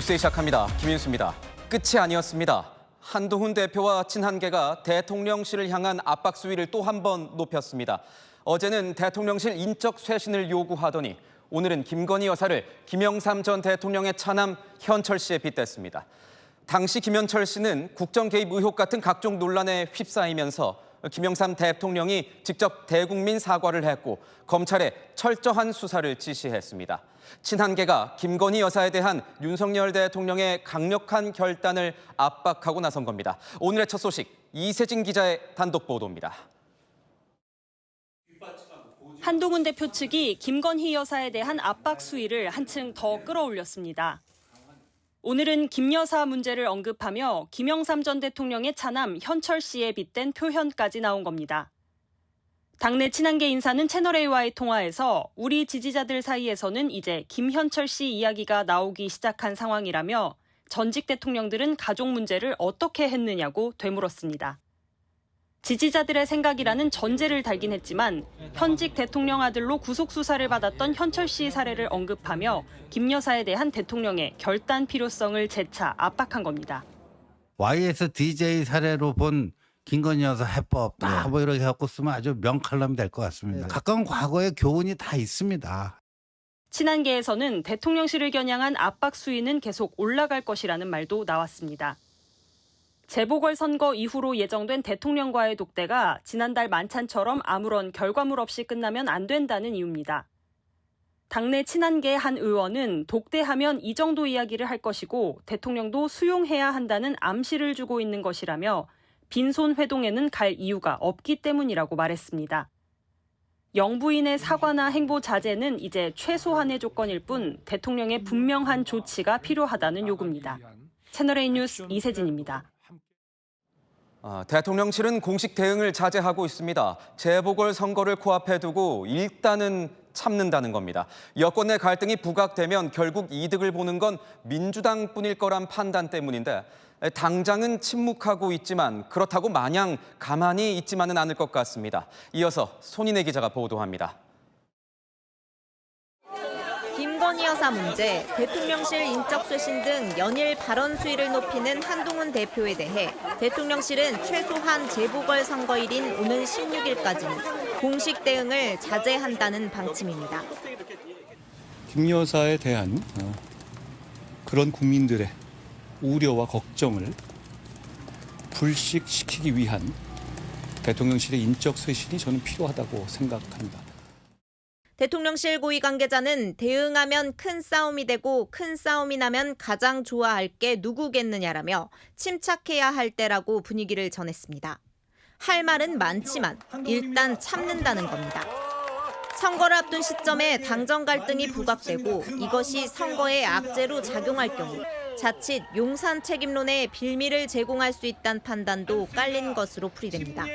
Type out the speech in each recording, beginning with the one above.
뉴스 시작합니다. 김윤수입니다. 끝이 아니었습니다. 한동훈 대표와 친한계가 대통령실을 향한 압박 수위를 또 한 번 높였습니다. 어제는 대통령실 인적 쇄신을 요구하더니 오늘은 김건희 여사를 김영삼 전 대통령의 차남 현철 씨에 빗댔습니다. 당시 김현철 씨는 국정 개입 의혹 같은 각종 논란에 휩싸이면서 김영삼 대통령이 직접 대국민 사과를 했고 검찰에 철저한 수사를 지시했습니다. 친한계가 김건희 여사에 대한 윤석열 대통령의 강력한 결단을 압박하고 나선 겁니다. 오늘의 첫 소식, 이세진 기자의 단독 보도입니다. 한동훈 대표 측이 김건희 여사에 대한 압박 수위를 한층 더 끌어올렸습니다. 오늘은 김 여사 문제를 언급하며 김영삼 전 대통령의 차남 현철 씨에 빗댄 표현까지 나온 겁니다. 당내 친한계 인사는 채널A와의 통화에서 우리 지지자들 사이에서는 이제 김현철 씨 이야기가 나오기 시작한 상황이라며 전직 대통령들은 가족 문제를 어떻게 했느냐고 되물었습니다. 지지자들의 생각이라는 전제를 달긴 했지만 현직 대통령 아들로 구속수사를 받았던 현철 씨 사례를 언급하며 김 여사에 대한 대통령의 결단 필요성을 재차 압박한 겁니다. YS DJ 사례로 본 김건희 여사 해법 다 뭐 이렇게 갖고 쓰면 아주 명칼럼이 될 것 같습니다. 가까운 과거의 교훈이 다 있습니다. 친한계에서는 대통령실을 겨냥한 압박 수위는 계속 올라갈 것이라는 말도 나왔습니다. 재보궐선거 이후로 예정된 대통령과의 독대가 지난달 만찬처럼 아무런 결과물 없이 끝나면 안 된다는 이유입니다. 당내 친한계 한 의원은 독대하면 이 정도 이야기를 할 것이고 대통령도 수용해야 한다는 암시를 주고 있는 것이라며 빈손 회동에는 갈 이유가 없기 때문이라고 말했습니다. 영부인의 사과나 행보 자제는 이제 최소한의 조건일 뿐 대통령의 분명한 조치가 필요하다는 요구입니다. 채널A 뉴스 이세진입니다. 대통령실은 공식 대응을 자제하고 있습니다. 재보궐선거를 코앞에 두고 일단은 참는다는 겁니다. 여권 내 갈등이 부각되면 결국 이득을 보는 건 민주당뿐일 거란 판단 때문인데 당장은 침묵하고 있지만 그렇다고 마냥 가만히 있지만은 않을 것 같습니다. 이어서 손인혜 기자가 보도합니다. 김건희 여사 문제, 대통령실 인적 쇄신 등 연일 발언 수위를 높이는 한동훈 대표에 대해 대통령실은 최소한 재보궐선거일인 오는 16일까지는 공식 대응을 자제한다는 방침입니다. 김 여사에 대한 그런 국민들의 우려와 걱정을 불식시키기 위한 대통령실의 인적 쇄신이 저는 필요하다고 생각합니다. 대통령실 고위 관계자는 대응하면 큰 싸움이 되고 큰 싸움이 나면 가장 좋아할 게 누구겠느냐라며 침착해야 할 때라고 분위기를 전했습니다. 할 말은 많지만 일단 참는다는 겁니다. 선거를 앞둔 시점에 당정 갈등이 부각되고 이것이 선거의 악재로 작용할 경우 자칫 용산 책임론에 빌미를 제공할 수 있다는 판단도 깔린 것으로 풀이됩니다.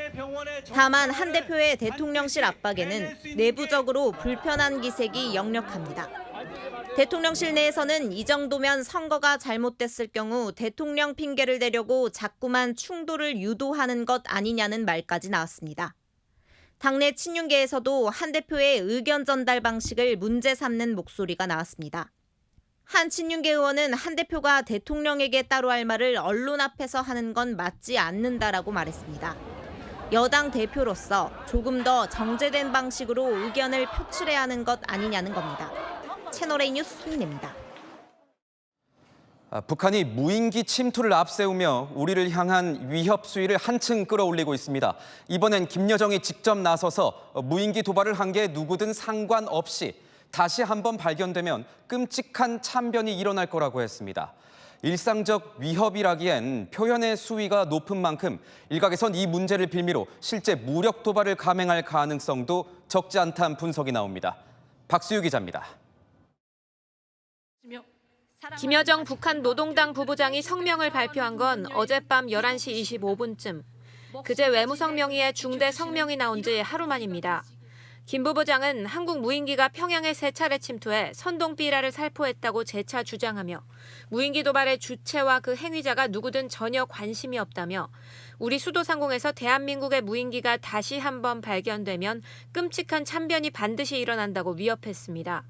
다만 한 대표의 대통령실 압박에는 내부적으로 불편한 기색이 역력합니다. 대통령실 내에서는 이 정도면 선거가 잘못됐을 경우 대통령 핑계를 대려고 자꾸만 충돌을 유도하는 것 아니냐는 말까지 나왔습니다. 당내 친윤계에서도 한 대표의 의견 전달 방식을 문제 삼는 목소리가 나왔습니다. 한 친윤계 의원은 한 대표가 대통령에게 따로 할 말을 언론 앞에서 하는 건 맞지 않는다라고 말했습니다. 여당 대표로서 조금 더 정제된 방식으로 의견을 표출해야 하는 것 아니냐는 겁니다. 채널A 뉴스 손인혜입니다. 북한이 무인기 침투를 앞세우며 우리를 향한 위협 수위를 한층 끌어올리고 있습니다. 이번엔 김여정이 직접 나서서 무인기 도발을 한 게 누구든 상관없이 다시 한번 발견되면 끔찍한 참변이 일어날 거라고 했습니다. 일상적 위협이라기엔 표현의 수위가 높은 만큼 일각에선 이 문제를 빌미로 실제 무력 도발을 감행할 가능성도 적지 않다는 분석이 나옵니다. 박수유 기자입니다. 김여정 북한 노동당 부부장이 성명을 발표한 건 어젯밤 11시 25분쯤. 그제 외무성 명의의 중대 성명이 나온 지 하루 만입니다. 김 부부장은 한국 무인기가 평양에 3차례 침투해 선동 삐라를 살포했다고 재차 주장하며 무인기 도발의 주체와 그 행위자가 누구든 전혀 관심이 없다며 우리 수도 상공에서 대한민국의 무인기가 다시 한번 발견되면 끔찍한 참변이 반드시 일어난다고 위협했습니다.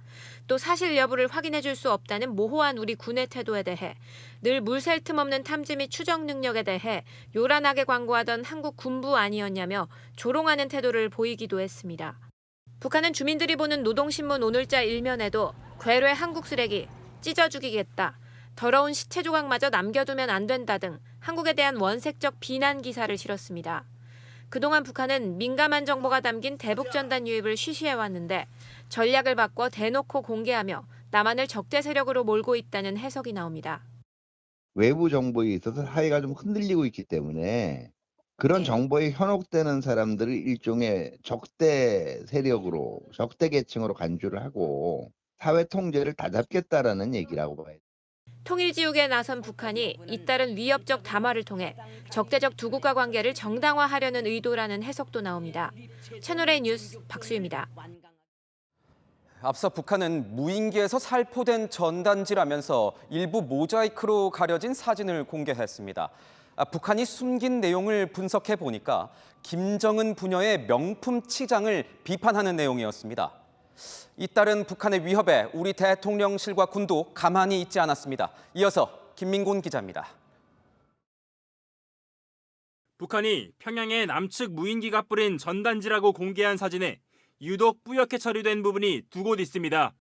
또 사실 여부를 확인해 줄 수 없다는 모호한 우리 군의 태도에 대해 늘 물샐 틈 없는 탐지 및 추적 능력에 대해 요란하게 광고하던 한국 군부 아니었냐며 조롱하는 태도를 보이기도 했습니다. 북한은 주민들이 보는 노동신문 오늘자 일면에도 괴뢰 한국 쓰레기, 찢어 죽이겠다, 더러운 시체 조각마저 남겨두면 안 된다 등 한국에 대한 원색적 비난 기사를 실었습니다. 그동안 북한은 민감한 정보가 담긴 대북전단 유입을 쉬쉬해왔는데 전략을 바꿔 대놓고 공개하며 남한을 적대 세력으로 몰고 있다는 해석이 나옵니다. 외부 정보에 있어서 사회가 좀 흔들리고 있기 때문에 그런 정보에 현혹되는 사람들을 일종의 적대 세력으로, 적대 계층으로 간주를 하고 사회 통제를 다잡겠다라는 얘기라고 봐야 돼요. 통일지우개에 나선 북한이 잇따른 위협적 담화를 통해 적대적 두 국가 관계를 정당화하려는 의도라는 해석도 나옵니다. 채널A 뉴스 박수희입니다. 앞서 북한은 무인기에서 살포된 전단지라면서 일부 모자이크로 가려진 사진을 공개했습니다. 북한이 숨긴 내용을 분석해 보니까 김정은 부녀의 명품 치장을 비판하는 내용이었습니다. 잇따른 북한의 위협에 우리 대통령실과 군도 가만히 있지 않았습니다. 이어서 김민곤 기자입니다. 북한이 평양에 남측 무인기가 뿌린 전단지라고 공개한 사진에 유독 뿌옇게 처리된 부분이 두 곳 있습니다.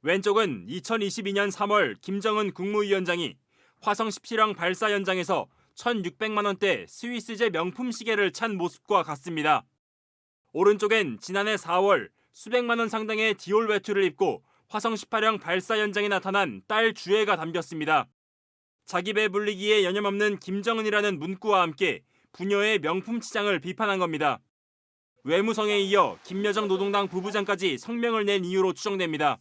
왼쪽은 2022년 3월 김정은 국무위원장이 화성 17형 발사 현장에서 1,600만 원대 스위스제 명품 시계를 찬 모습과 같습니다. 오른쪽엔 지난해 4월 수백만 원 상당의 디올 외투를 입고 화성 18형 발사 현장에 나타난 딸 주애가 담겼습니다. 자기 배 불리기에 여념없는 김정은이라는 문구와 함께 부녀의 명품 치장을 비판한 겁니다. 외무성에 이어 김여정 노동당 부부장까지 성명을 낸 이유로 추정됩니다.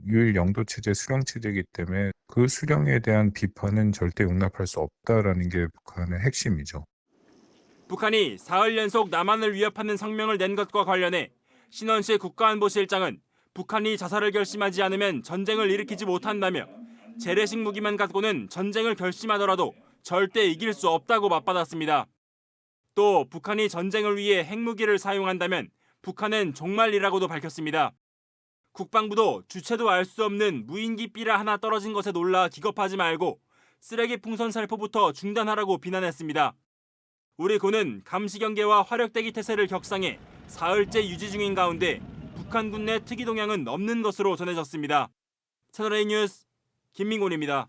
유일 영도 체제, 수령 체제이기 때문에 그 수령에 대한 비판은 절대 용납할 수 없다라는 게 북한의 핵심이죠. 북한이 사흘 연속 남한을 위협하는 성명을 낸 것과 관련해 신원식 국가안보실장은 북한이 자살을 결심하지 않으면 전쟁을 일으키지 못한다며 재래식 무기만 갖고는 전쟁을 결심하더라도 절대 이길 수 없다고 맞받았습니다. 또 북한이 전쟁을 위해 핵무기를 사용한다면 북한은 종말이라고도 밝혔습니다. 국방부도 주체도 알 수 없는 무인기 삐라 하나 떨어진 것에 놀라 기겁하지 말고 쓰레기 풍선 살포부터 중단하라고 비난했습니다. 우리 군은 감시 경계와 화력대기 태세를 격상해 사흘째 유지 중인 가운데 북한군 내 특이 동향은 없는 것으로 전해졌습니다. 채널A 뉴스 김민곤입니다.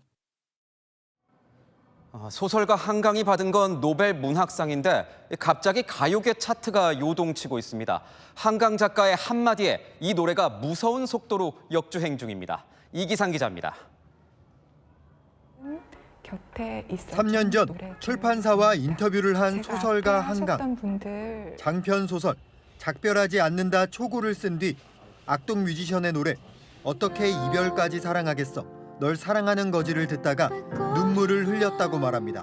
소설가 한강이 받은 건 노벨 문학상인데 갑자기 가요계 차트가 요동치고 있습니다. 한강 작가의 한마디에 이 노래가 무서운 속도로 역주행 중입니다. 이기상 기자입니다. 곁에 3년 전 출판사와 인터뷰를 한 소설가 한강. 장편 소설 작별하지 않는다 초고를 쓴 뒤 악동 뮤지션의 노래 어떻게 이별까지 사랑하겠어 널 사랑하는 거지를 듣다가 눈물을 흘렸다고 말합니다.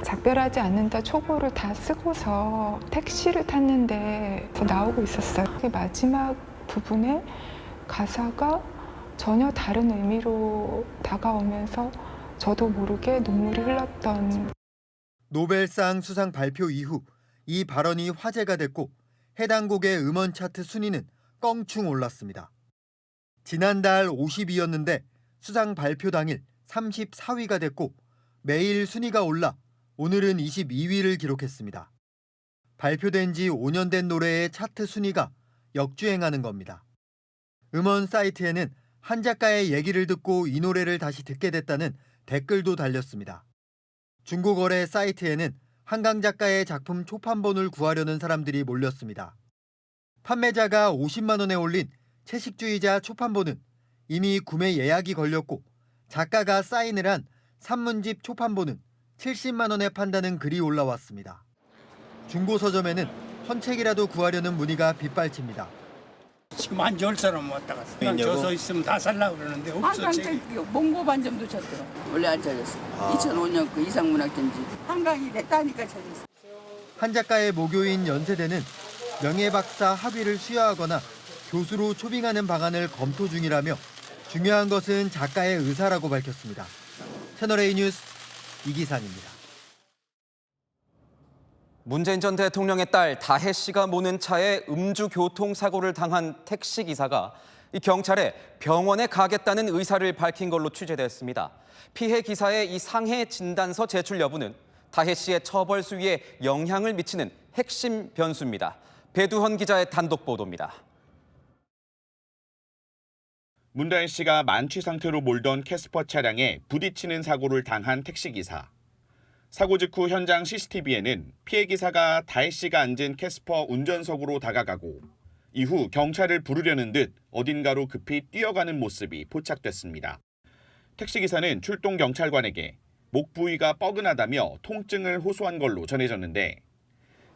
작별하지 않는다 초고를 다 쓰고서 택시를 탔는데 나오고 있었어요. 그 마지막 부분에 가사가 전혀 다른 의미로 다가오면서 저도 모르게 눈물이 흘렀던. 노벨상 수상 발표 이후 이 발언이 화제가 됐고 해당 곡의 음원 차트 순위는 껑충 올랐습니다. 지난달 50위였는데 수상 발표 당일 34위가 됐고 매일 순위가 올라 오늘은 22위를 기록했습니다. 발표된 지 5년 된 노래의 차트 순위가 역주행하는 겁니다. 음원 사이트에는 한 작가의 얘기를 듣고 이 노래를 다시 듣게 됐다는 댓글도 달렸습니다. 중고거래 사이트에는 한강 작가의 작품 초판본을 구하려는 사람들이 몰렸습니다. 판매자가 50만 원에 올린 채식주의자 초판본은 이미 구매 예약이 걸렸고 작가가 사인을 한 산문집 초판본은 70만 원에 판다는 글이 올라왔습니다. 중고서점에는 헌책이라도 구하려는 문의가 빗발칩니다. 지금 안 좋을 사람 왔다 갔어. 그냥 줘서 있으면 다 살라고 그러는데 없어. 몽고 반점도 쳤더라. 원래 안 찾았어. 2005년 그 이상문학전지. 한강이 냈다니까 찾았어. 한 작가의 모교인 연세대는 명예박사 학위를 수여하거나 교수로 초빙하는 방안을 검토 중이라며 중요한 것은 작가의 의사라고 밝혔습니다. 채널A 뉴스 이기상입니다. 문재인 전 대통령의 딸 다혜 씨가 모는 차에 음주 교통사고를 당한 택시기사가 경찰에 병원에 가겠다는 의사를 밝힌 걸로 취재됐습니다. 피해 기사의 이 상해 진단서 제출 여부는 다혜 씨의 처벌 수위에 영향을 미치는 핵심 변수입니다. 배두헌 기자의 단독 보도입니다. 문다혜 씨가 만취 상태로 몰던 캐스퍼 차량에 부딪히는 사고를 당한 택시기사. 사고 직후 현장 CCTV에는 피해 기사가 다혜 씨가 앉은 캐스퍼 운전석으로 다가가고 이후 경찰을 부르려는 듯 어딘가로 급히 뛰어가는 모습이 포착됐습니다. 택시기사는 출동 경찰관에게 목 부위가 뻐근하다며 통증을 호소한 걸로 전해졌는데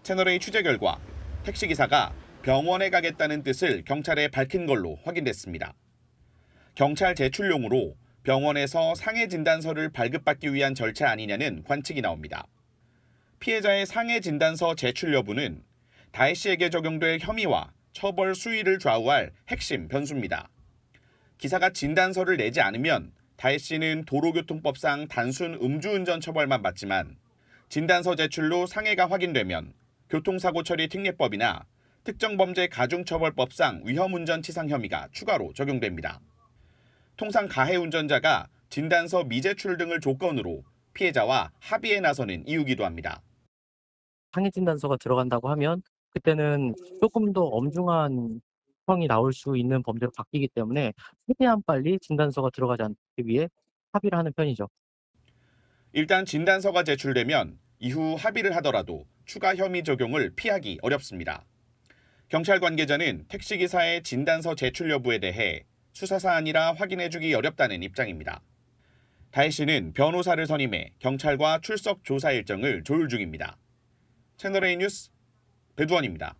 채널A 취재 결과 택시기사가 병원에 가겠다는 뜻을 경찰에 밝힌 걸로 확인됐습니다. 경찰 제출용으로 병원에서 상해 진단서를 발급받기 위한 절차 아니냐는 관측이 나옵니다. 피해자의 상해 진단서 제출 여부는 다혜 씨에게 적용될 혐의와 처벌 수위를 좌우할 핵심 변수입니다. 기사가 진단서를 내지 않으면 다혜 씨는 도로교통법상 단순 음주운전 처벌만 받지만 진단서 제출로 상해가 확인되면 교통사고 처리 특례법이나 특정범죄 가중처벌법상 위험운전 치상 혐의가 추가로 적용됩니다. 통상 가해 운전자가 진단서 미제출 등을 조건으로 피해자와 합의에 나서는 이유기도 합니다. 상해 진단서가 들어간다고 하면 그때는 조금 더 엄중한 형이 나올 수 있는 범죄로 바뀌기 때문에 최대한 빨리 진단서가 들어가지 않기 위해 합의를 하는 편이죠. 일단 진단서가 제출되면 이후 합의를 하더라도 추가 혐의 적용을 피하기 어렵습니다. 경찰 관계자는 택시기사의 진단서 제출 여부에 대해 수사사안이라 확인해주기 어렵다는 입장입니다. 다혜 씨는 변호사를 선임해 경찰과 출석 조사 일정을 조율 중입니다. 채널A 뉴스 배두헌입니다.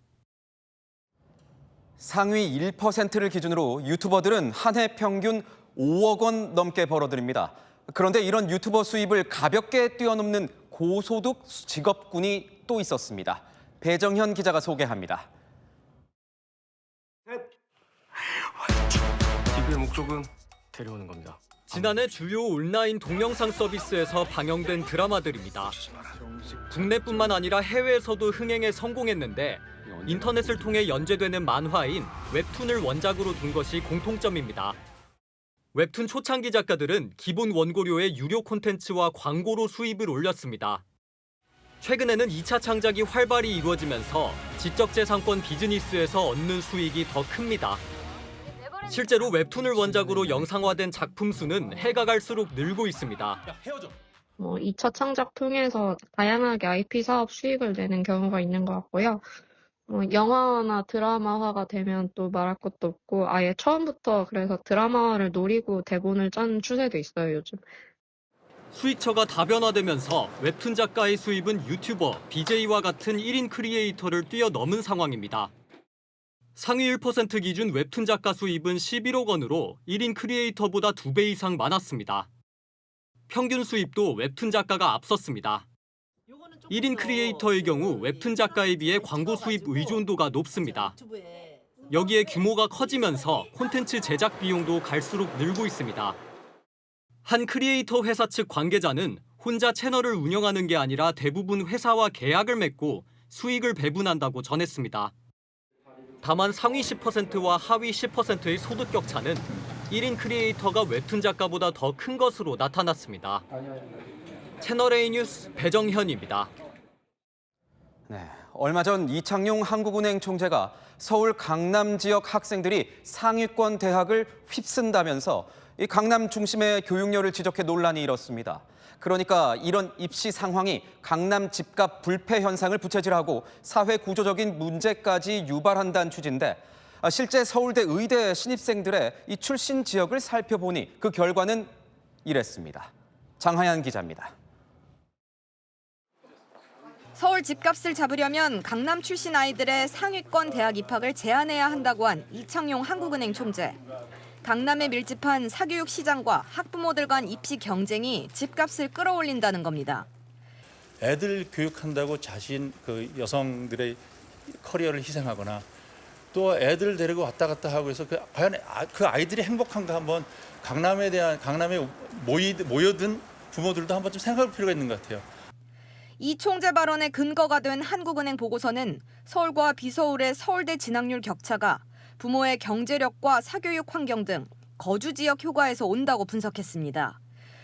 상위 1%를 기준으로 유튜버들은 한 해 평균 5억 원 넘게 벌어들입니다. 그런데 이런 유튜버 수입을 가볍게 뛰어넘는 고소득 직업군이 또 있었습니다. 배정현 기자가 소개합니다. TV의 목적은 데려오는 겁니다. 지난해 주요 온라인 동영상 서비스에서 방영된 드라마들입니다. 국내뿐만 아니라 해외에서도 흥행에 성공했는데 인터넷을 통해 연재되는 만화인 웹툰을 원작으로 둔 것이 공통점입니다. 웹툰 초창기 작가들은 기본 원고료의 유료 콘텐츠와 광고로 수입을 올렸습니다. 최근에는 2차 창작이 활발히 이루어지면서 지적재산권 비즈니스에서 얻는 수익이 더 큽니다. 실제로 웹툰을 원작으로 영상화된 작품 수는 해가 갈수록 늘고 있습니다. 2차 창작 통해서 다양하게 IP 사업 수익을 내는 경우가 있는 것 같고요. 영화나 드라마화가 되면 또 말할 것도 없고 아예 처음부터 그래서 드라마화를 노리고 대본을 짜는 추세도 있어요, 요즘. 수익처가 다변화되면서 웹툰 작가의 수입은 유튜버, BJ와 같은 1인 크리에이터를 뛰어넘은 상황입니다. 상위 1% 기준 웹툰 작가 수입은 11억 원으로 1인 크리에이터보다 2배 이상 많았습니다. 평균 수입도 웹툰 작가가 앞섰습니다. 1인 크리에이터의 경우 웹툰 작가에 비해 광고 수입 의존도가 높습니다. 여기에 규모가 커지면서 콘텐츠 제작 비용도 갈수록 늘고 있습니다. 한 크리에이터 회사 측 관계자는 혼자 채널을 운영하는 게 아니라 대부분 회사와 계약을 맺고 수익을 배분한다고 전했습니다. 다만 상위 10%와 하위 10%의 소득 격차는 1인 크리에이터가 웹툰 작가보다 더 큰 것으로 나타났습니다. 채널A 뉴스 배정현입니다. 네, 얼마 전 이창용 한국은행 총재가 서울 강남 지역 학생들이 상위권 대학을 휩쓴다면서 이 강남 중심의 교육열을 지적해 논란이 일었습니다. 그러니까 이런 입시 상황이 강남 집값 불패 현상을 부채질하고 사회 구조적인 문제까지 유발한다는 취지인데 실제 서울대 의대 신입생들의 이 출신 지역을 살펴보니 그 결과는 이랬습니다. 장하연 기자입니다. 서울 집값을 잡으려면 강남 출신 아이들의 상위권 대학 입학을 제한해야 한다고 한 이창용 한국은행 총재. 강남에 밀집한 사교육 시장과 학부모들 간 입시 경쟁이 집값을 끌어올린다는 겁니다. 애들 교육한다고 자신 여성들의 커리어를 희생하거나 또 애들 데리고 왔다 갔다 하고 해서 과연 그 아이들이 행복한가 한번 강남에 모여든 부모들도 한번 좀 생각할 필요가 있는 것 같아요. 이 총재 발언의 근거가 된 한국은행 보고서는 서울과 비서울의 서울대 진학률 격차가 부모의 경제력과 사교육 환경 등 거주 지역 효과에서 온다고 분석했습니다.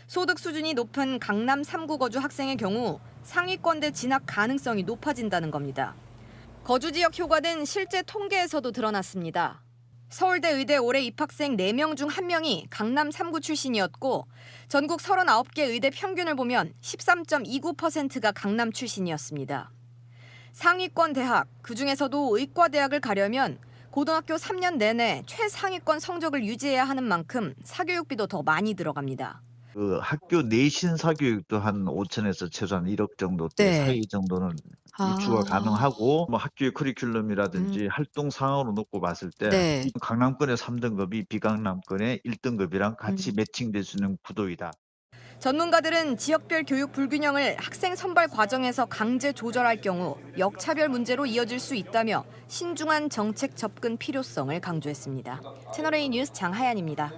소득 수준이 높은 강남 3구 거주 학생의 경우 상위권대 진학 가능성이 높아진다는 겁니다. 거주 지역 효과는 실제 통계에서도 드러났습니다. 서울대 의대 올해 입학생 4명 중 1명이 강남 3구 출신이었고 전국 39개 의대 평균을 보면 13.29%가 강남 출신이었습니다. 상위권 대학, 그중에서도 의과대학을 가려면 고등학교 3년 내내 최상위권 성적을 유지해야 하는 만큼 사교육비도 더 많이 들어갑니다. 그 학교 내신 사교육도 한 5천에서 최소한 1억 정도대 사이 정도는 유추가 가능하고 뭐 학교의 커리큘럼이라든지 활동 상황으로 놓고 봤을 때 강남권의 3등급이 비강남권의 1등급이랑 같이 매칭될 수 있는 구도이다. 전문가들은 지역별 교육 불균형을 학생 선발 과정에서 강제 조절할 경우 역차별 문제로 이어질 수 있다며 신중한 정책 접근 필요성을 강조했습니다. 채널A 뉴스 장하연입니다.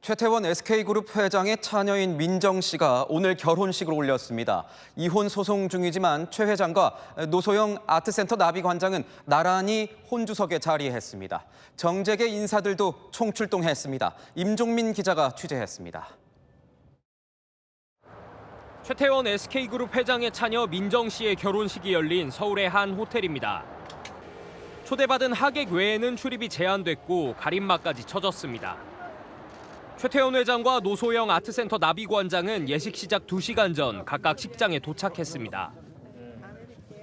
최태원 SK그룹 회장의 차녀인 민정 씨가 오늘 결혼식을 올렸습니다. 이혼 소송 중이지만 최 회장과 노소영 아트센터 나비관장은 나란히 혼주석에 자리했습니다. 정재계 인사들도 총출동했습니다. 임종민 기자가 취재했습니다. 최태원 SK그룹 회장의 차녀 민정 씨의 결혼식이 열린 서울의 한 호텔입니다. 초대받은 하객 외에는 출입이 제한됐고 가림막까지 쳐졌습니다. 최태원 회장과 노소영 아트센터 나비관장은 예식 시작 2시간 전 각각 식장에 도착했습니다.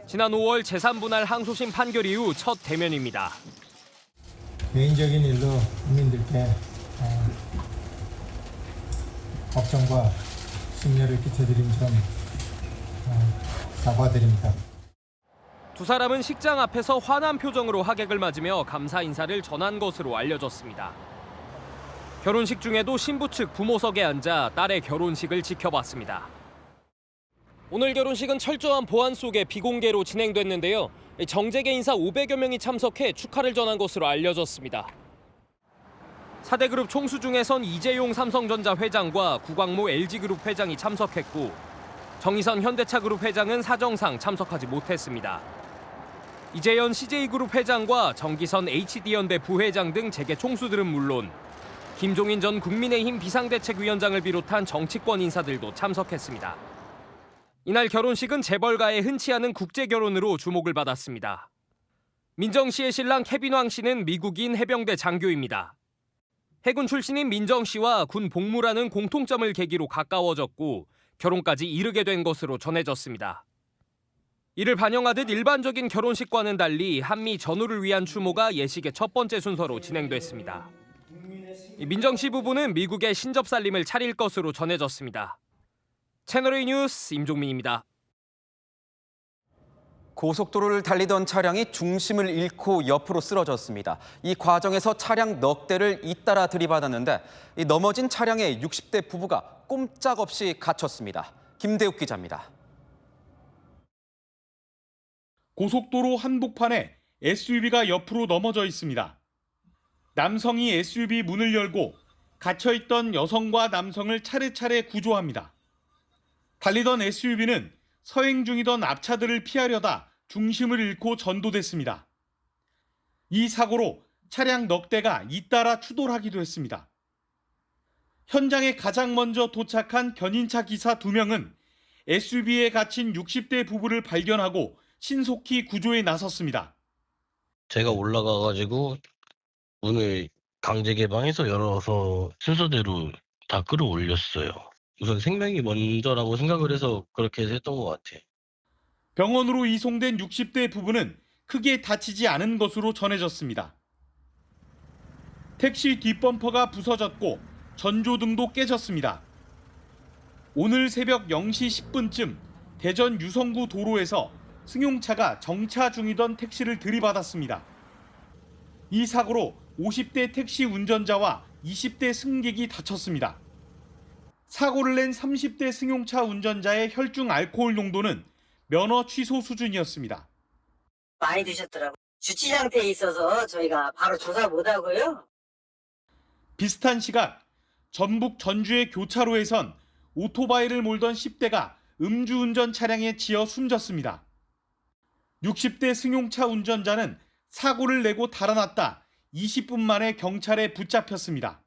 지난 5월 제3분할 항소심 판결 이후 첫 대면입니다. 개인적인 일로 국민들께 걱정과 심려를 끼쳐드린 점 사과드립니다. 두 사람은 식장 앞에서 환한 표정으로 하객을 맞으며 감사 인사를 전한 것으로 알려졌습니다. 결혼식 중에도 신부 측 부모석에 앉아 딸의 결혼식을 지켜봤습니다. 오늘 결혼식은 철저한 보안 속에 비공개로 진행됐는데요. 정재계 인사 500여 명이 참석해 축하를 전한 것으로 알려졌습니다. 4대 그룹 총수 중에선 이재용 삼성전자 회장과 구광모 LG그룹 회장이 참석했고 정의선 현대차그룹 회장은 사정상 참석하지 못했습니다. 이재현 CJ그룹 회장과 정기선 HD현대 부회장 등 재계 총수들은 물론 김종인 전 국민의힘 비상대책위원장을 비롯한 정치권 인사들도 참석했습니다. 이날 결혼식은 재벌가의 흔치 않은 국제결혼으로 주목을 받았습니다. 민정 씨의 신랑 케빈 왕 씨는 미국인 해병대 장교입니다. 해군 출신인 민정 씨와 군 복무라는 공통점을 계기로 가까워졌고 결혼까지 이르게 된 것으로 전해졌습니다. 이를 반영하듯 일반적인 결혼식과는 달리 한미 전후를 위한 추모가 예식의 첫 번째 순서로 진행됐습니다. 민정 씨 부부는 미국의 신접살림을 차릴 것으로 전해졌습니다. 채널A 뉴스 임종민입니다. 고속도로를 달리던 차량이 중심을 잃고 옆으로 쓰러졌습니다. 이 과정에서 차량 넉 대를 잇따라 들이받았는데 넘어진 차량의 60대 부부가 꼼짝없이 갇혔습니다. 김대욱 기자입니다. 고속도로 한복판에 SUV가 옆으로 넘어져 있습니다. 남성이 SUV 문을 열고 갇혀있던 여성과 남성을 차례차례 구조합니다. 달리던 SUV는 서행 중이던 앞차들을 피하려다 중심을 잃고 전도됐습니다. 이 사고로 차량 넉 대가 잇따라 추돌하기도 했습니다. 현장에 가장 먼저 도착한 견인차 기사 2명은 SUV에 갇힌 60대 부부를 발견하고 신속히 구조에 나섰습니다. 제가 올라가가지고 문을 강제 개방해서 열어서 순서대로 다 끌어올렸어요. 우선 생명이 먼저라고 생각을 해서 그렇게 했던 것 같아요. 병원으로 이송된 60대 부부는 크게 다치지 않은 것으로 전해졌습니다. 택시 뒷범퍼가 부서졌고 전조등도 깨졌습니다. 오늘 새벽 0시 10분쯤 대전 유성구 도로에서 승용차가 정차 중이던 택시를 들이받았습니다. 이 사고로 50대 택시 운전자와 20대 승객이 다쳤습니다. 사고를 낸 30대 승용차 운전자의 혈중 알코올 농도는 면허 취소 수준이었습니다. 많이 드셨더라고요. 주치 상태에 있어서 저희가 바로 조사 못하고요. 비슷한 시각 전북 전주의 교차로에선 오토바이를 몰던 10대가 음주운전 차량에 치여 숨졌습니다. 60대 승용차 운전자는 사고를 내고 달아났다 20분 만에 경찰에 붙잡혔습니다.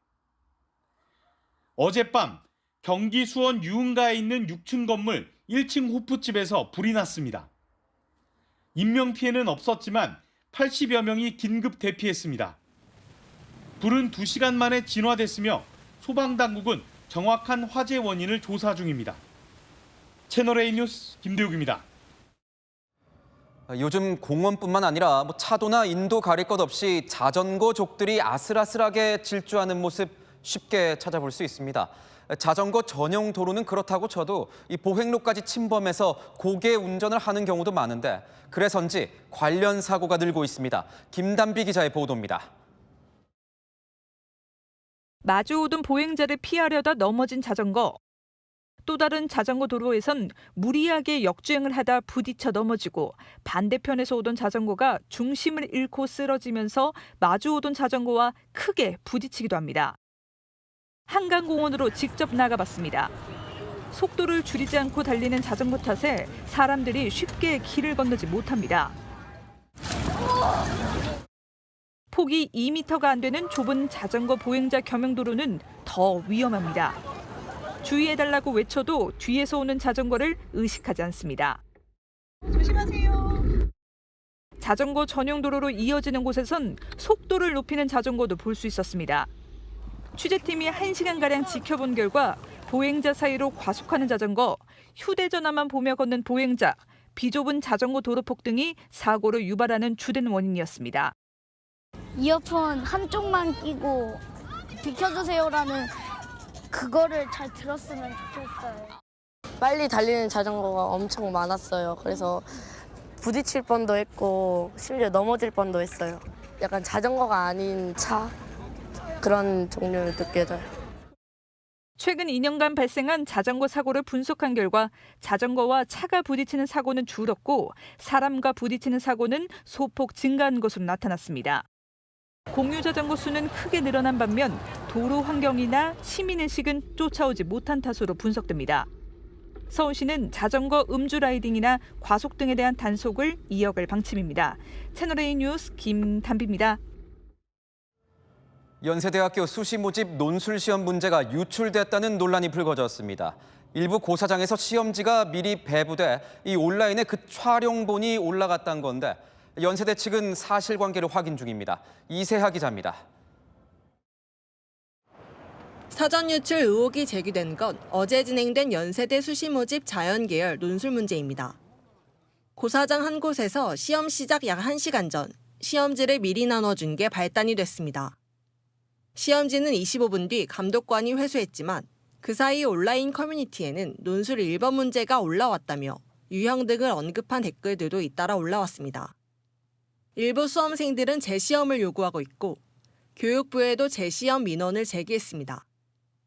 어젯밤 경기 수원 유흥가에 있는 6층 건물 1층 호프집에서 불이 났습니다. 인명피해는 없었지만 80여 명이 긴급 대피했습니다. 불은 2시간 만에 진화됐으며 소방당국은 정확한 화재 원인을 조사 중입니다. 채널A 뉴스 김대욱입니다. 요즘 공원뿐만 아니라 차도나 인도 가릴 것 없이 자전거족들이 아슬아슬하게 질주하는 모습 쉽게 찾아볼 수 있습니다. 자전거 전용 도로는 그렇다고 쳐도 이 보행로까지 침범해서 고개 운전을 하는 경우도 많은데 그래서인지 관련 사고가 늘고 있습니다. 김단비 기자의 보도입니다. 마주오던 보행자를 피하려다 넘어진 자전거. 또 다른 자전거 도로에선 무리하게 역주행을 하다 부딪혀 넘어지고 반대편에서 오던 자전거가 중심을 잃고 쓰러지면서 마주오던 자전거와 크게 부딪히기도 합니다. 한강공원으로 직접 나가봤습니다. 속도를 줄이지 않고 달리는 자전거 탓에 사람들이 쉽게 길을 건너지 못합니다. 폭이 2m가 안 되는 좁은 자전거 보행자 겸용도로는 더 위험합니다. 주의해달라고 외쳐도 뒤에서 오는 자전거를 의식하지 않습니다. 조심하세요. 자전거 전용 도로로 이어지는 곳에선 속도를 높이는 자전거도 볼 수 있었습니다. 취재팀이 1시간가량 지켜본 결과 보행자 사이로 과속하는 자전거, 휴대전화만 보며 걷는 보행자, 비좁은 자전거 도로폭 등이 사고를 유발하는 주된 원인이었습니다. 이어폰 한쪽만 끼고 비켜주세요라는 그거를 잘 들었으면 좋겠어요. 빨리 달리는 자전거가 엄청 많았어요. 그래서 부딪힐 뻔도 했고 심지어 넘어질 뻔도 했어요. 약간 자전거가 아닌 차 그런 종류를 느껴져요. 최근 2년간 발생한 자전거 사고를 분석한 결과 자전거와 차가 부딪히는 사고는 줄었고 사람과 부딪히는 사고는 소폭 증가한 것으로 나타났습니다. 공유 자전거 수는 크게 늘어난 반면 도로 환경이나 시민의식은 쫓아오지 못한 탓으로 분석됩니다. 서울시는 자전거 음주 라이딩이나 과속 등에 대한 단속을 이어갈 방침입니다. 채널A 뉴스 김단비입니다. 연세대학교 수시 모집 논술 시험 문제가 유출됐다는 논란이 불거졌습니다. 일부 고사장에서 시험지가 미리 배부돼 이 온라인에 그 촬영본이 올라갔다는 건데 연세대 측은 사실관계를 확인 중입니다. 이세하 기자입니다. 사전 유출 의혹이 제기된 건 어제 진행된 연세대 수시 모집 자연계열 논술 문제입니다. 고사장 한 곳에서 시험 시작 약 1시간 전 시험지를 미리 나눠준 게 발단이 됐습니다. 시험지는 25분 뒤 감독관이 회수했지만 그 사이 온라인 커뮤니티에는 논술 1번 문제가 올라왔다며 유형 등을 언급한 댓글들도 잇따라 올라왔습니다. 일부 수험생들은 재시험을 요구하고 있고 교육부에도 재시험 민원을 제기했습니다.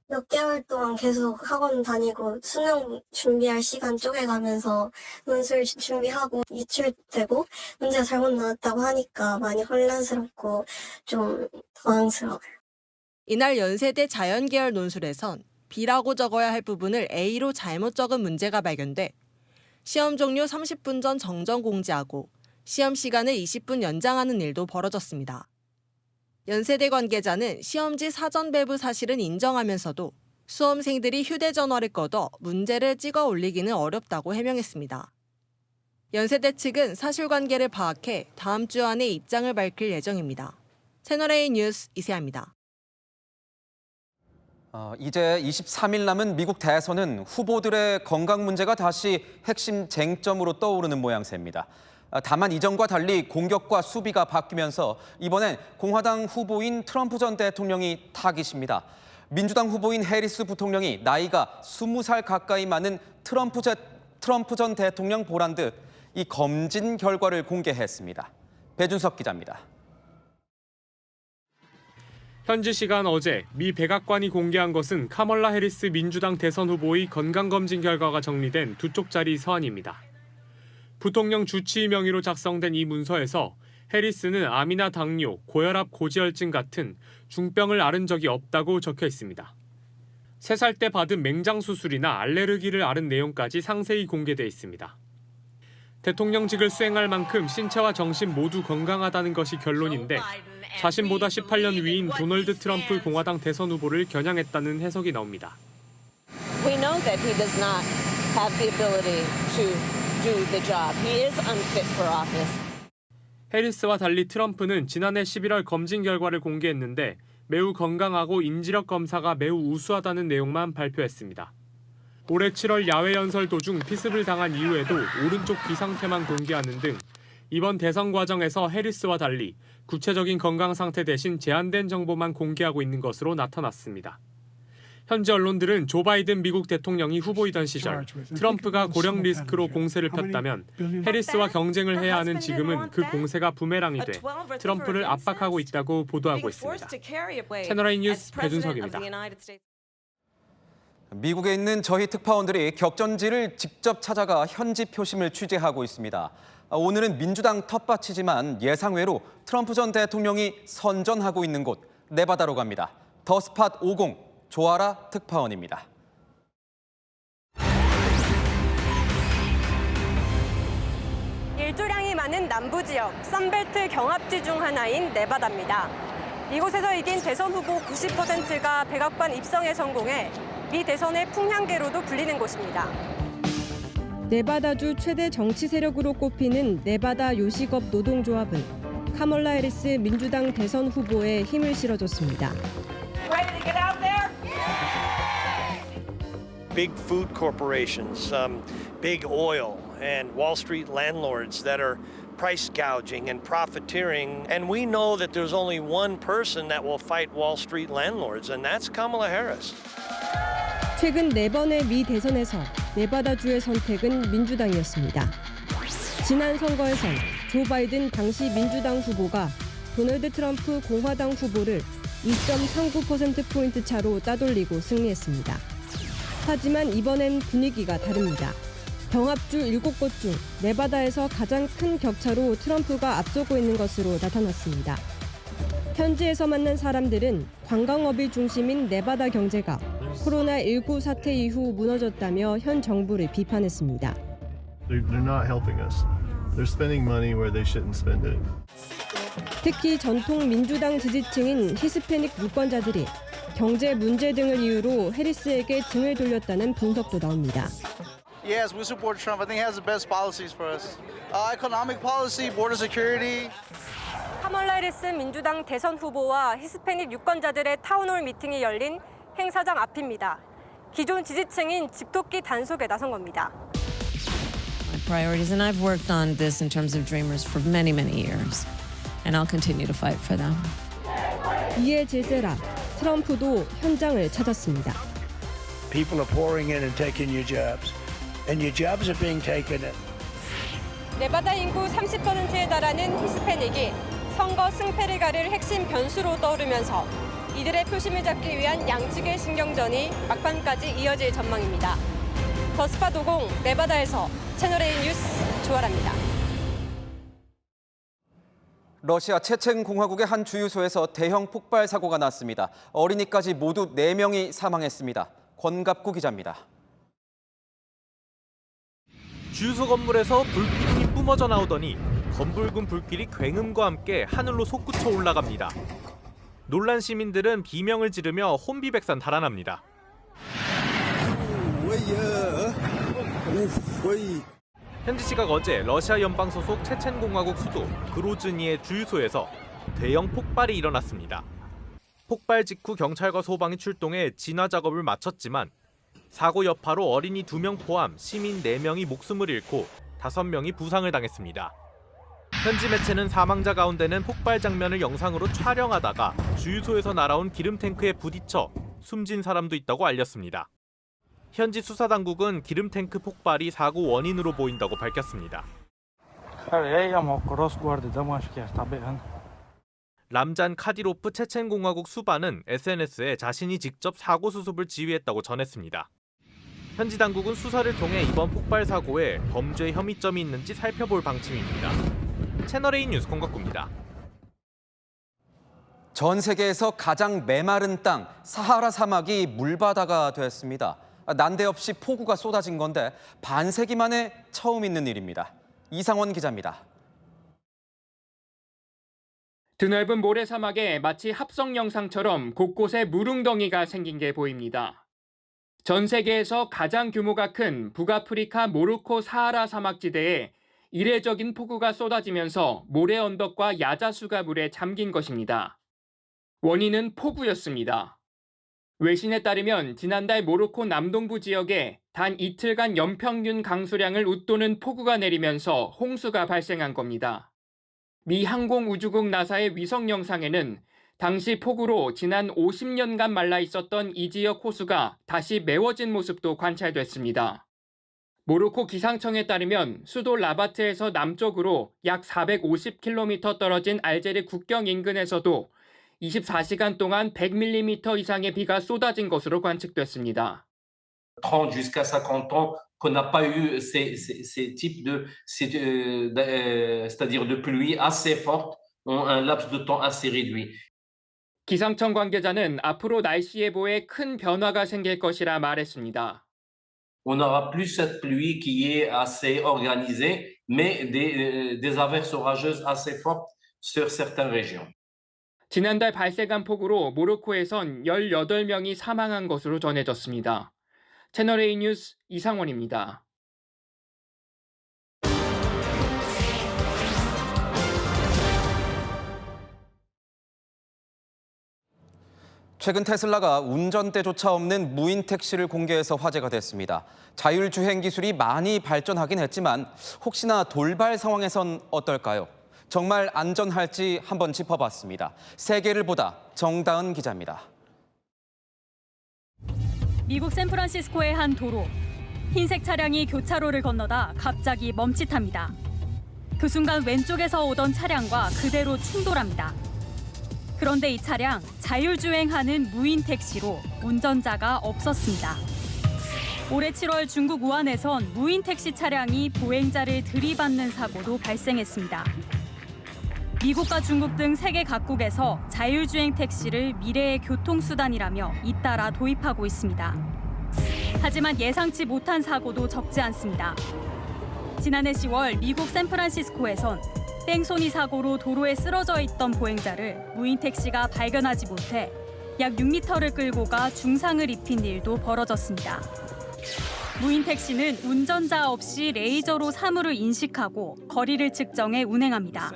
몇 개월 동안 계속 학원 다니고 수능 준비할 시간 쪼개가면서 논술 준비하고 유출되고 문제가 잘못 나왔다고 하니까 많이 혼란스럽고 좀 당황스러워요. 이날 연세대 자연계열 논술에선 B라고 적어야 할 부분을 A로 잘못 적은 문제가 발견돼 시험 종료 30분 전 정정 공지하고 시험 시간을 20분 연장하는 일도 벌어졌습니다. 연세대 관계자는 시험지 사전 배부 사실은 인정하면서도 수험생들이 휴대전화를 꺼둬 문제를 찍어 올리기는 어렵다고 해명했습니다. 연세대 측은 사실관계를 파악해 다음 주 안에 입장을 밝힐 예정입니다. 채널A 뉴스 이세아입니다. 이제 23일 남은 미국 대선은 후보들의 건강 문제가 다시 핵심 쟁점으로 떠오르는 모양새입니다. 다만 이전과 달리 공격과 수비가 바뀌면서 이번엔 공화당 후보인 트럼프 전 대통령이 타깃입니다. 민주당 후보인 해리스 부통령이 나이가 20살 가까이 많은 트럼프 전 대통령 보란 듯 이 검진 결과를 공개했습니다. 배준석 기자입니다. 현지 시간 어제 미 백악관이 공개한 것은 카멀라 해리스 민주당 대선 후보의 건강검진 결과가 정리된 두 쪽짜리 서한입니다. 부통령 주치의 명의로 작성된 이 문서에서 해리스는 암이나 당뇨, 고혈압, 고지혈증 같은 중병을 앓은 적이 없다고 적혀 있습니다. 3살 때 받은 맹장 수술이나 알레르기를 앓은 내용까지 상세히 공개돼 있습니다. 대통령직을 수행할 만큼 신체와 정신 모두 건강하다는 것이 결론인데 자신보다 18년 위인 도널드 트럼프 공화당 대선 후보를 겨냥했다는 해석이 나옵니다. We know that he does not have the ability to do the job. He is unfit for office. 해리스와 달리 트럼프는 지난해 11월 검진 결과를 공개했는데 매우 건강하고 인지력 검사가 매우 우수하다는 내용만 발표했습니다. 올해 7월 야외 연설 도중 피습을 당한 이후에도 오른쪽 귀 상태만 공개하는 등 이번 대선 과정에서 해리스와 달리 구체적인 건강 상태 대신 제한된 정보만 공개하고 있는 것으로 나타났습니다. 현지 언론들은 조 바이든 미국 대통령이 후보이던 시절 트럼프가 고령 리스크로 공세를 폈다면 해리스와 경쟁을 해야 하는 지금은 그 공세가 부메랑이 돼 트럼프를 압박하고 있다고 보도하고 있습니다. 채널A 뉴스 배준석입니다. 미국에 있는 저희 특파원들이 격전지를 직접 찾아가 현지 표심을 취재하고 있습니다. 오늘은 민주당 텃밭이지만 예상외로 트럼프 전 대통령이 선전하고 있는 곳 네바다로 갑니다. 더 스팟 50 조아라 특파원입니다. 일조량이 많은 남부 지역 선벨트 경합지 중 하나인 네바다입니다. 이곳에서 이긴 대선 후보 90%가 백악관 입성에 성공해 미 대선의 풍향계로도 불리는 곳입니다. 네바다주 최대 정치 세력으로 꼽히는 네바다 요식업 노동조합은 카멀라 해리스 민주당 대선 후보에 힘을 실어줬습니다. Big food corporations, big oil, and Wall Street landlords that are price gouging and profiteering. And we know that there's only one person that will fight Wall Street landlords, and that's Kamala Harris. 최근 4번의 미 대선에서 네바다주의 선택은 민주당이었습니다. 지난 선거에선 조 바이든 당시 민주당 후보가 도널드 트럼프 공화당 후보를 2.39%포인트 차로 따돌리고 승리했습니다. 하지만 이번엔 분위기가 다릅니다. 경합주 7곳 중 네바다에서 가장 큰 격차로 트럼프가 앞서고 있는 것으로 나타났습니다. 현지에서 만난 사람들은 관광업이 중심인 네바다 경제가 코로나19 사태 이후 무너졌다며 현 정부를 비판했습니다. They're not helping us. They're spending money where they shouldn't spend it. 특히 전통 민주당 지지층인 히스패닉 유권자들이 경제 문제 등을 이유로 해리스에게 등을 돌렸다는 분석도 나옵니다. Yes, we support Trump. I think he has the best policies for us. Economic policy, border security. 카멀라 해리스 민주당 대선 후보와 히스패닉 유권자들의 타운홀 미팅이 열린 행사장 앞입니다. 기존 지지층인 집토끼 단속에 나선 겁니다. Priorities, and I've worked on this in terms of Dreamers for many, many years, and I'll continue to fight for them. 이에 질세라 트럼프도 현장을 찾았습니다. People are pouring in and taking your jobs, and your jobs are being taken. 네바다 인구 30%에 달하는 히스패닉이 선거 승패를 가릴 핵심 변수로 떠오르면서 이들의 표심을 잡기 위한 양측의 신경전이 막판까지 이어질 전망입니다. 더 스팟 50 네바다에서 채널A 뉴스 조아라입니다. 러시아 체첸공화국의 한 주유소에서 대형 폭발 사고가 났습니다. 어린이까지 모두 4명이 사망했습니다. 권갑구 기자입니다. 주유소 건물에서 불기둥이 뿜어져 나오더니 검붉은 불길이 굉음과 함께 하늘로 솟구쳐 올라갑니다. 놀란 시민들은 비명을 지르며 혼비백산 달아납니다. 현지 시각 어제 러시아 연방 소속 체첸공화국 수도 그로즈니의 주유소에서 대형 폭발이 일어났습니다. 폭발 직후 경찰과 소방이 출동해 진화 작업을 마쳤지만 사고 여파로 어린이 2명 포함 시민 4명이 목숨을 잃고 5명이 부상을 당했습니다. 현지 매체는 사망자 가운데는 폭발 장면을 영상으로 촬영하다가 주유소에서 날아온 기름 탱크에 부딪혀 숨진 사람도 있다고 알렸습니다. 현지 수사당국은 기름 탱크 폭발이 사고 원인으로 보인다고 밝혔습니다. 람잔 카디로프 체첸공화국 수반은 SNS에 자신이 직접 사고 수습을 지휘했다고 전했습니다. 현지 당국은 수사를 통해 이번 폭발 사고에 범죄 혐의점이 있는지 살펴볼 방침입니다. 채널A 뉴스 권곽구입니다. 전 세계에서 가장 메마른 땅 사하라 사막이 물바다가 됐습니다. 난데없이 폭우가 쏟아진 건데 반세기 만에 처음 있는 일입니다. 이상원 기자입니다. 드넓은 모래사막에 마치 합성 영상처럼 곳곳에 물웅덩이가 생긴 게 보입니다. 전 세계에서 가장 규모가 큰 북아프리카 모로코 사하라 사막지대에 이례적인 폭우가 쏟아지면서 모래 언덕과 야자수가 물에 잠긴 것입니다. 원인은 폭우였습니다. 외신에 따르면 지난달 모로코 남동부 지역에 단 이틀간 연평균 강수량을 웃도는 폭우가 내리면서 홍수가 발생한 겁니다. 미 항공우주국 나사의 위성 영상에는 당시 폭우로 지난 50년간 말라 있었던 이 지역 호수가 다시 메워진 모습도 관찰됐습니다. 모로코 기상청에 따르면 수도 라바트에서 남쪽으로 약 450km 떨어진 알제리 국경 인근에서도 24시간 동안 100mm 이상의 비가 쏟아진 것으로 관측됐습니다. 30 jusqu'à 50 ans qu'on n'a pas eu ces types c'est-à-dire de pluie assez forte en un laps de temps assez réduit. 기상청 관계자는 앞으로 날씨 예보에 큰 변화가 생길 것이라 말했습니다. On n'aura plus cette pluie qui est assez organisée, mais des averses orageuses assez fortes sur certaines régions. 지난달 발생한 폭우로 모로코에선 18명이 사망한 것으로 전해졌습니다. 채널A 뉴스 이상원입니다. 최근 테슬라가 운전대조차 없는 무인 택시를 공개해서 화제가 됐습니다. 자율주행 기술이 많이 발전하긴 했지만 혹시나 돌발 상황에선 어떨까요? 정말 안전할지 한번 짚어봤습니다. 세계를 보다 정다은 기자입니다. 미국 샌프란시스코의 한 도로. 흰색 차량이 교차로를 건너다 갑자기 멈칫합니다. 그 순간 왼쪽에서 오던 차량과 그대로 충돌합니다. 그런데 이 차량 자율주행하는 무인 택시로 운전자가 없었습니다. 올해 7월 중국 우한에선 무인 택시 차량이 보행자를 들이받는 사고도 발생했습니다. 미국과 중국 등 세계 각국에서 자율주행 택시를 미래의 교통수단이라며 잇따라 도입하고 있습니다. 하지만 예상치 못한 사고도 적지 않습니다. 지난해 10월 미국 샌프란시스코에선 뺑소니 사고로 도로에 쓰러져 있던 보행자를 무인 택시가 발견하지 못해 약 6m를 끌고 가 중상을 입힌 일도 벌어졌습니다. 무인 택시는 운전자 없이 레이저로 사물을 인식하고 거리를 측정해 운행합니다.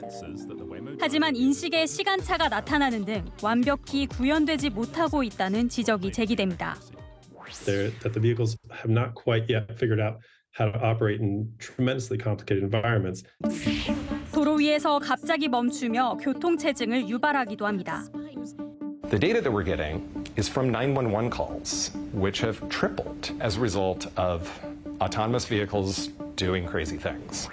하지만 인식에 시간차가 나타나는 등 완벽히 구현되지 못하고 있다는 지적이 제기됩니다. That the vehicles have not quite yet figured out how to operate in tremendously complicated environments. 도로 위에서 갑자기 멈추며 교통체증을 유발하기도 합니다. The data that we're getting is from 911 calls, which have tripled as a result of autonomous vehicles doing crazy things.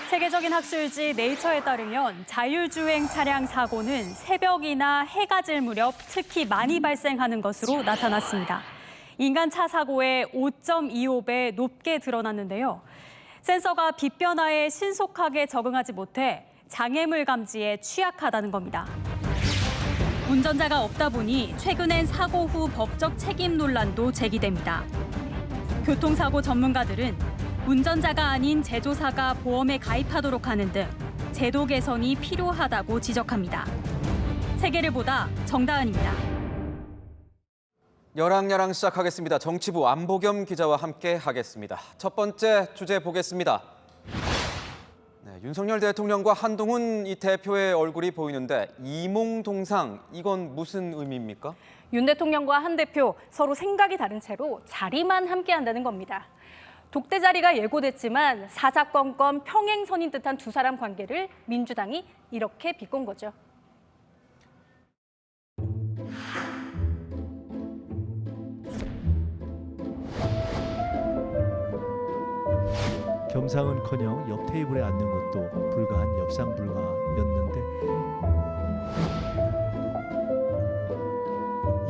세계적인 학술지 네이처에 따르면 자율주행 차량 사고는 새벽이나 해가 질 무렵 특히 많이 발생하는 것으로 나타났습니다. 인간 차 사고의 5.25배 높게 드러났는데요. 센서가 빛 변화에 신속하게 적응하지 못해 장애물 감지에 취약하다는 겁니다. 운전자가 없다 보니 최근엔 사고 후 법적 책임 논란도 제기됩니다. 교통사고 전문가들은 운전자가 아닌 제조사가 보험에 가입하도록 하는 등 제도 개선이 필요하다고 지적합니다. 세계를 보다 정다은입니다. 여랑야랑 시작하겠습니다. 정치부 안보겸 기자와 함께 하겠습니다. 첫 번째 주제 보겠습니다. 윤석열 대통령과 한동훈 이 대표의 얼굴이 보이는데 이몽동상, 이건 무슨 의미입니까? 윤 대통령과 한 대표 서로 생각이 다른 채로 자리만 함께한다는 겁니다. 독대 자리가 예고됐지만 사사건건 평행선인 듯한 두 사람 관계를 민주당이 이렇게 비꼰 거죠. 겸상은커녕 옆 테이블에 앉는 것도 불가한 엽상불가였는데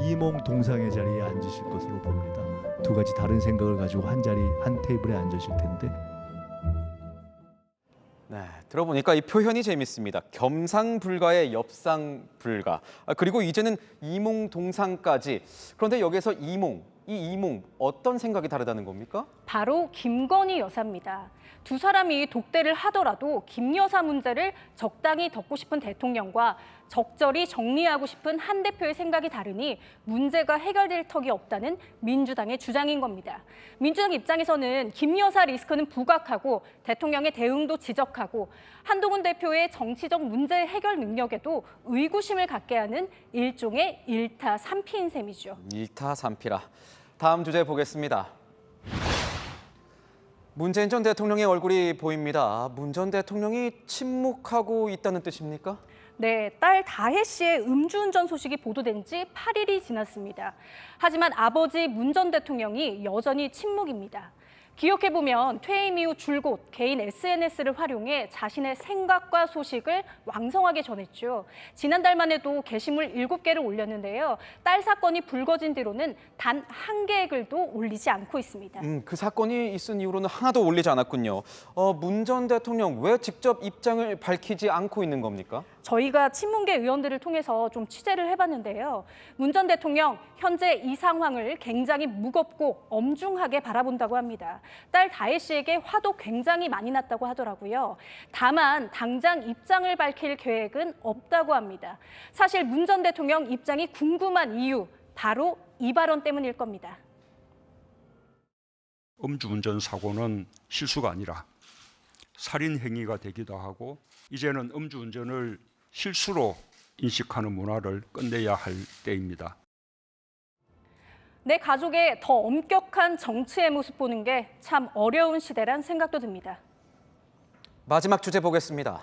이몽동상의 자리에 앉으실 것으로 봅니다. 두 가지 다른 생각을 가지고 한 테이블에 앉으실 텐데. 네, 들어보니까 이 표현이 재밌습니다. 겸상불가의 엽상불가. 그리고 이제는 이몽동상까지. 그런데 여기서 이 이몽 어떤 생각이 다르다는 겁니까? 바로 김건희 여사입니다. 두 사람이 독대를 하더라도 김 여사 문제를 적당히 덮고 싶은 대통령과 적절히 정리하고 싶은 한 대표의 생각이 다르니 문제가 해결될 턱이 없다는 민주당의 주장인 겁니다. 민주당 입장에서는 김 여사 리스크는 부각하고 대통령의 대응도 지적하고 한동훈 대표의 정치적 문제 해결 능력에도 의구심을 갖게 하는 일종의 일타삼피인 셈이죠. 일타삼피라. 다음 주제 보겠습니다. 문재인 전 대통령의 얼굴이 보입니다. 문 전 대통령이 침묵하고 있다는 뜻입니까? 네, 딸 다혜 씨의 음주운전 소식이 보도된 지 8일이 지났습니다. 하지만 아버지 문 전 대통령이 여전히 침묵입니다. 기억해보면 퇴임 이후 줄곧 개인 SNS를 활용해 자신의 생각과 소식을 왕성하게 전했죠. 지난달만 해도 게시물 7개를 올렸는데요. 딸 사건이 불거진 뒤로는 단 한 개의 글도 올리지 않고 있습니다. 그 사건이 있은 이후로는 하나도 올리지 않았군요. 문 전 대통령 왜 직접 입장을 밝히지 않고 있는 겁니까? 저희가 친문계 의원들을 통해서 좀 취재를 해봤는데요. 문 전 대통령 현재 이 상황을 굉장히 무겁고 엄중하게 바라본다고 합니다. 딸 다혜 씨에게 화도 굉장히 많이 났다고 하더라고요. 다만 당장 입장을 밝힐 계획은 없다고 합니다. 사실 문 전 대통령 입장이 궁금한 이유, 바로 이 발언 때문일 겁니다. 음주운전 사고는 실수가 아니라 살인 행위가 되기도 하고 이제는 음주운전을 실수로 인식하는 문화를 끝내야 할 때입니다. 내 가족의 더 엄격한 정치의 모습 보는 게 참 어려운 시대란 생각도 듭니다. 마지막 주제 보겠습니다.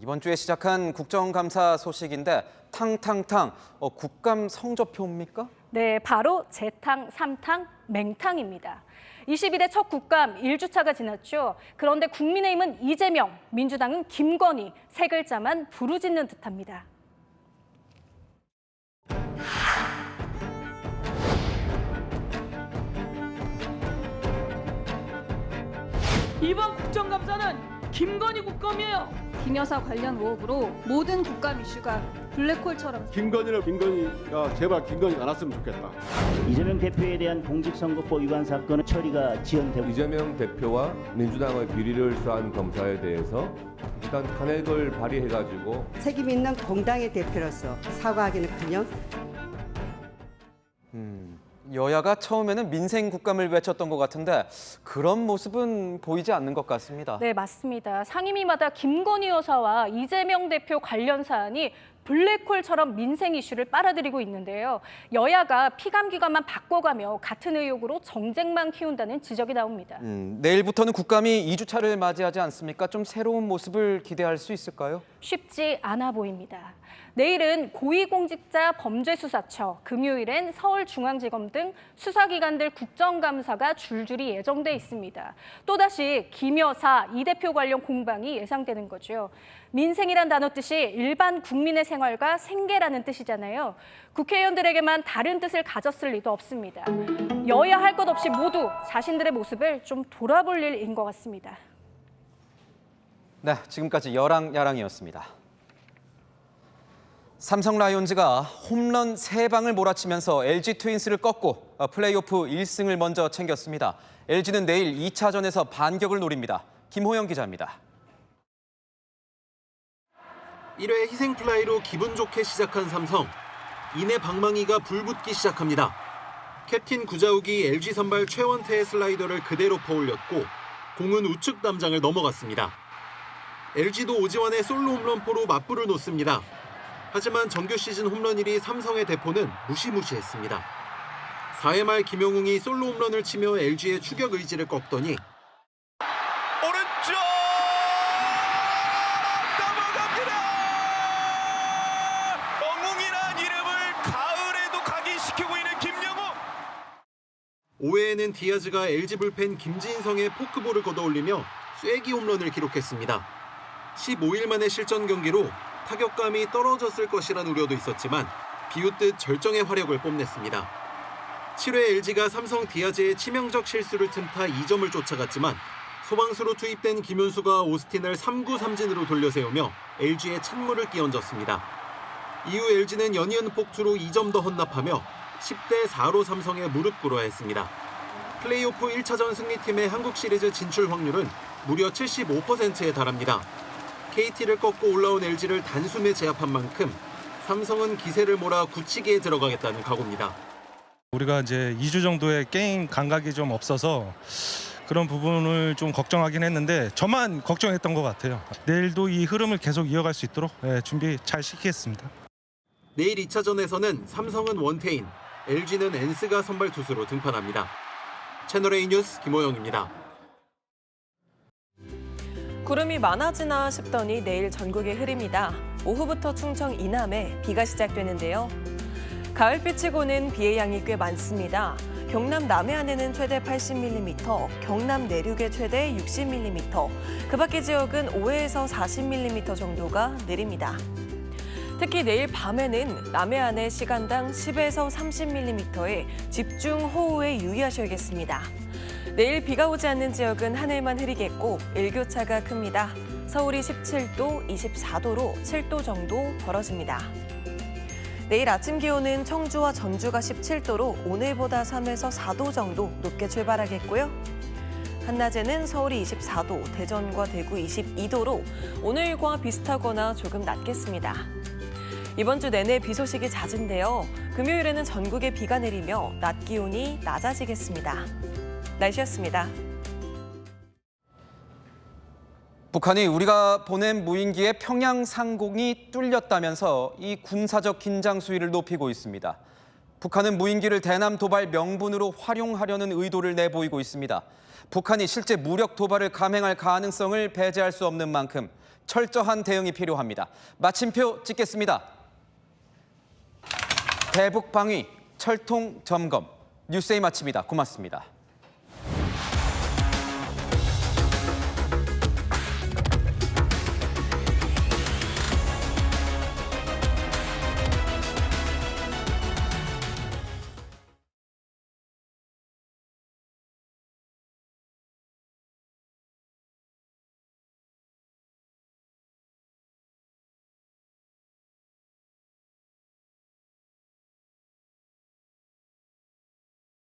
이번 주에 시작한 국정감사 소식인데 탕탕탕, 국감 성적표입니까? 네, 바로 재탕, 삼탕, 맹탕입니다. 20일에 첫 국감 1주차가 지났죠. 그런데 국민의힘은 이재명, 민주당은 김건희, 세 글자만 부르짖는 듯합니다. 이번 국정감사는 김건희 국감이에요. 김 여사 관련 의혹으로 모든 국감 이슈가 블랙홀처럼. 김건희가 제발 김건희가 안 왔으면 좋겠다. 이재명 대표에 대한 공직선거법 위반 사건은 처리가 지연되고 이재명 대표와 민주당의 비리를 수사한 검사에 대해서 일단 탄핵을 발의해가지고 책임 있는 공당의 대표로서 사과하기는커녕 여야가 처음에는 민생 국감을 외쳤던 것 같은데 그런 모습은 보이지 않는 것 같습니다. 네, 맞습니다. 상임위마다 김건희 여사와 이재명 대표 관련 사안이 블랙홀처럼 민생 이슈를 빨아들이고 있는데요. 여야가 피감기관만 바꿔가며 같은 의혹으로 정쟁만 키운다는 지적이 나옵니다. 내일부터는 국감이 2주차를 맞이하지 않습니까? 좀 새로운 모습을 기대할 수 있을까요? 쉽지 않아 보입니다. 내일은 고위공직자 범죄수사처, 금요일엔 서울중앙지검 등 수사기관들 국정감사가 줄줄이 예정돼 있습니다. 또다시 김 여사, 이 대표 관련 공방이 예상되는 거죠. 민생이란 단어 뜻이 일반 국민의 생활과 생계라는 뜻이잖아요. 국회의원들에게만 다른 뜻을 가졌을 리도 없습니다. 여야 할 것 없이 모두 자신들의 모습을 좀 돌아볼 일인 것 같습니다. 네, 지금까지 여랑야랑이었습니다. 삼성 라이온즈가 홈런 3방을 몰아치면서 LG 트윈스를 꺾고 플레이오프 1승을 먼저 챙겼습니다. LG는 내일 2차전에서 반격을 노립니다. 김호영 기자입니다. 1회 희생플라이로 기분 좋게 시작한 삼성. 이내 방망이가 불붙기 시작합니다. 캡틴 구자욱이 LG 선발 최원태의 슬라이더를 그대로 퍼올렸고 공은 우측 담장을 넘어갔습니다. LG도 오지환의 솔로 홈런포로 맞불을 놓습니다. 하지만 정규 시즌 홈런일이 삼성의 대포는 무시무시했습니다. 4회 말 김영웅이 솔로 홈런을 치며 LG의 추격 의지를 꺾더니 오른쪽 넘어갑니다. 영웅이란 이름을 가을에도 각인시키고 있는 김영웅. 5회에는 디아즈가 LG 불펜 김진성의 포크볼을 걷어올리며 쐐기 홈런을 기록했습니다. 15일 만의 실전 경기로 타격감이 떨어졌을 것이란 우려도 있었지만 비웃듯 절정의 화력을 뽐냈습니다. 7회 LG가 삼성 디아즈의 치명적 실수를 틈타 2점을 쫓아갔지만 소방수로 투입된 김윤수가 오스틴을 3구 3진으로 돌려세우며 LG의 찬물을 끼얹었습니다. 이후 LG는 연이은 폭투로 2점 더 헌납하며 10대 4로 삼성에 무릎 꿇어야 했습니다. 플레이오프 1차전 승리팀의 한국 시리즈 진출 확률은 무려 75%에 달합니다. KT를 꺾고 올라온 LG를 단숨에 제압한 만큼 삼성은 기세를 몰아 굳히기에 들어가겠다는 각오입니다. 우리가 이제 2주 정도의 게임 감각이 좀 없어서 그런 부분을 좀 걱정하긴 했는데 저만 걱정했던 것 같아요. 내일도 이 흐름을 계속 이어갈 수 있도록 준비 잘 시키겠습니다. 내일 2차전에서는 삼성은 원태인, LG는 엔스가 선발 투수로 등판합니다. 채널A 뉴스 김호영입니다. 구름이 많아지나 싶더니 내일 전국이 흐립니다. 오후부터 충청 이남에 비가 시작되는데요. 가을빛이고는 비의 양이 꽤 많습니다. 경남 남해안에는 최대 80mm, 경남 내륙에 최대 60mm, 그 밖의 지역은 5에서 40mm 정도가 내립니다. 특히 내일 밤에는 남해안에 시간당 10에서 30mm의 집중호우에 유의하셔야겠습니다. 내일 비가 오지 않는 지역은 하늘만 흐리겠고 일교차가 큽니다. 서울이 17도, 24도로 7도 정도 벌어집니다. 내일 아침 기온은 청주와 전주가 17도로 오늘보다 3에서 4도 정도 높게 출발하겠고요. 한낮에는 서울이 24도, 대전과 대구 22도로 오늘과 비슷하거나 조금 낮겠습니다. 이번 주 내내 비 소식이 잦은데요. 금요일에는 전국에 비가 내리며 낮 기온이 낮아지겠습니다. 날씨였습니다. 북한이 우리가 보낸 무인기의 평양 상공이 뚫렸다면서 이 군사적 긴장 수위를 높이고 있습니다. 북한은 무인기를 대남 도발 명분으로 활용하려는 의도를 내보이고 있습니다. 북한이 실제 무력 도발을 감행할 가능성을 배제할 수 없는 만큼 철저한 대응이 필요합니다. 마침표 찍겠습니다. 대북 방위, 철통 점검, 뉴스에이 마칩니다. 고맙습니다.